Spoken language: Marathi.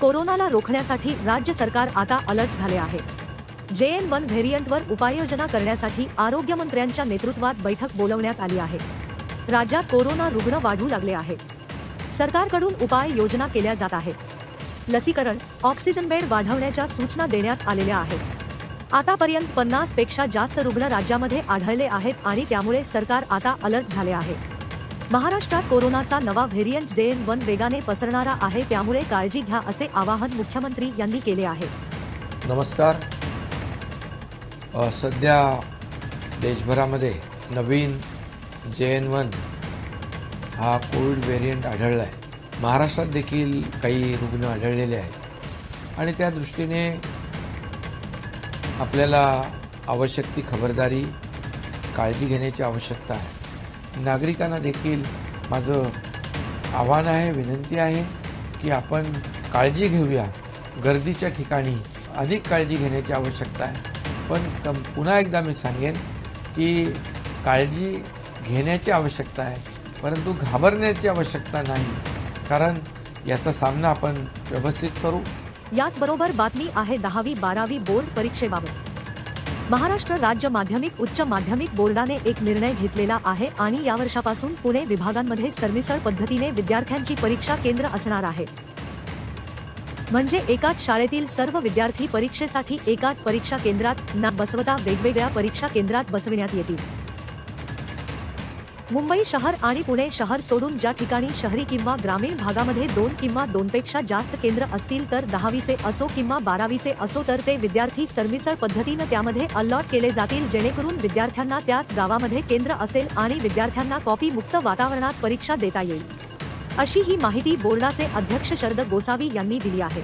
कोरोनाला रोखण्यासाठी राज्य सरकार आता अलर्ट झाले आहे। JN1 व्हेरियंटवर उपाययोजना करण्यासाठी आरोग्यमंत्र्यांच्या नेतृत्वात बैठक बोलवण्यात आली आहे। राज्यात कोरोना रुग्ण वाढू लागले आहेत। सरकारकडून उपाययोजना केल्या जात आहेत। लसीकरण, ऑक्सिजन बेड वाढवण्याच्या सूचना देण्यात आलेल्या आहेत। आतापर्यंत 50 पेक्षा जास्त रुग्ण राज्यामध्ये आढळले आहेत आणि त्यामुळे सरकार आता अलर्ट झाले आहे। महाराष्ट्रात कोरोनाचा नवा व्हेरियंट JN1 वेगाने पसरणारा आहे, त्यामुळे काळजी घ्या असे आवाहन मुख्यमंत्री यांनी केले आहे। नमस्कार। सध्या देशभरामध्ये नवीन JN1 हा कोविड व्हेरियंट आढळला आहे। महाराष्ट्रात देखील काही रुग्ण आढळलेले आहेत आणि त्या दृष्टीने आपल्याला आवश्यक ती खबरदारी, काळजी घेण्याची आवश्यकता आहे। नागरिकांना देखील माझं आव्हान आहे, विनंती आहे की आपण काळजी घेऊया। गर्दीच्या ठिकाणी अधिक काळजी घेण्याची आवश्यकता आहे, पण पुन्हा एकदा मी सांगेन की काळजी घेण्याची आवश्यकता आहे, परंतु घाबरण्याची आवश्यकता नाही, कारण याचा सामना आपण व्यवस्थित करू। याचबरोबर बातमी आहे 10वी 12वी बोर्ड परीक्षेबाबत। महाराष्ट्र राज्य माध्यमिक उच्च माध्यमिक बोर्डाने एक निर्णय घेतलेला आहे आणि या वर्षापासून पुणे विभागांमध्ये सरमिसळ पद्धतीने विद्यार्थ्यांची परीक्षा केंद्र असणार आहे। म्हणजे एकाच शाळेतील सर्व विद्यार्थी परीक्षेसाठी एकाच परीक्षा केंद्रात न बसवता वेगवेगळ्या परीक्षा केंद्रात बसविण्यात येतील। मुंबई शहर आणि पुणे शहर सोडून ज्या ठिकाणी शहरी किंवा ग्रामीण भागामध्ये 2 किंवा 2 पेक्षा जास्त केंद्र असतील तर 10वीचे असो किंवा 12वीचे असो तर ते विद्यार्थी सरमिसळ पद्धतीने त्यामध्ये अलॉट केले जातील, जेणेकरून विद्यार्थ्यांना त्याच गावामध्ये केंद्र असेल आणि विद्यार्थ्यांना कॉपी मुक्त वातावरणात परीक्षा देता येईल, अशी ही माहिती बोर्डाचे अध्यक्ष शरद गोसावी यांनी दिली आहे।